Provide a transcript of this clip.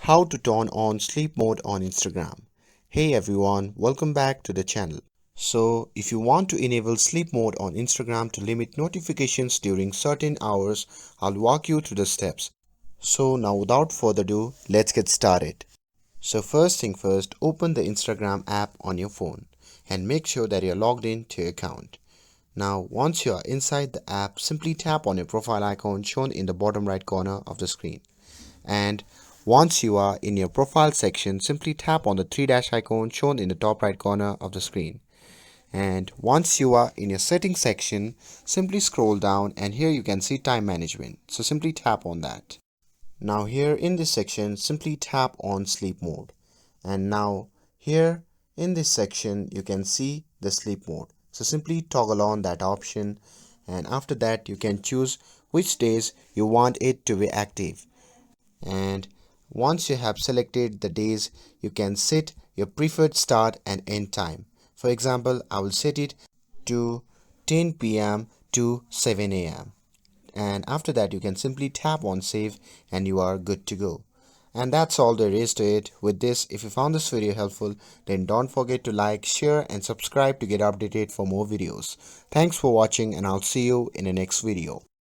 How to turn on sleep mode on Instagram. Hey everyone, welcome back to the channel. So, if you want to enable sleep mode on Instagram to limit notifications during certain hours, I'll walk you through the steps. So, now without further ado, let's get started. So, first thing first, open the Instagram app on your phone and make sure that you're logged in to your account. Now, once you are inside the app, simply tap on your profile icon shown in the bottom right corner of the screen. And once you are in your profile section, simply tap on the three dash icon shown in the top right corner of the screen. And once you are in your settings section, simply scroll down and here you can see time management. So simply tap on that. Now here in this section, simply tap on sleep mode. And now here in this section, you can see the sleep mode. So simply toggle on that option, and after that you can choose which days you want it to be active. And once you have selected the days, you can set your preferred start and end time. For example, I will set it to 10 p.m. to 7 a.m. And after that you can simply tap on save and you are good to go. And that's all there is to it. With this, if you found this video helpful, then don't forget to like, share and subscribe to get updated for more videos. Thanks for watching and I'll see you in the next video.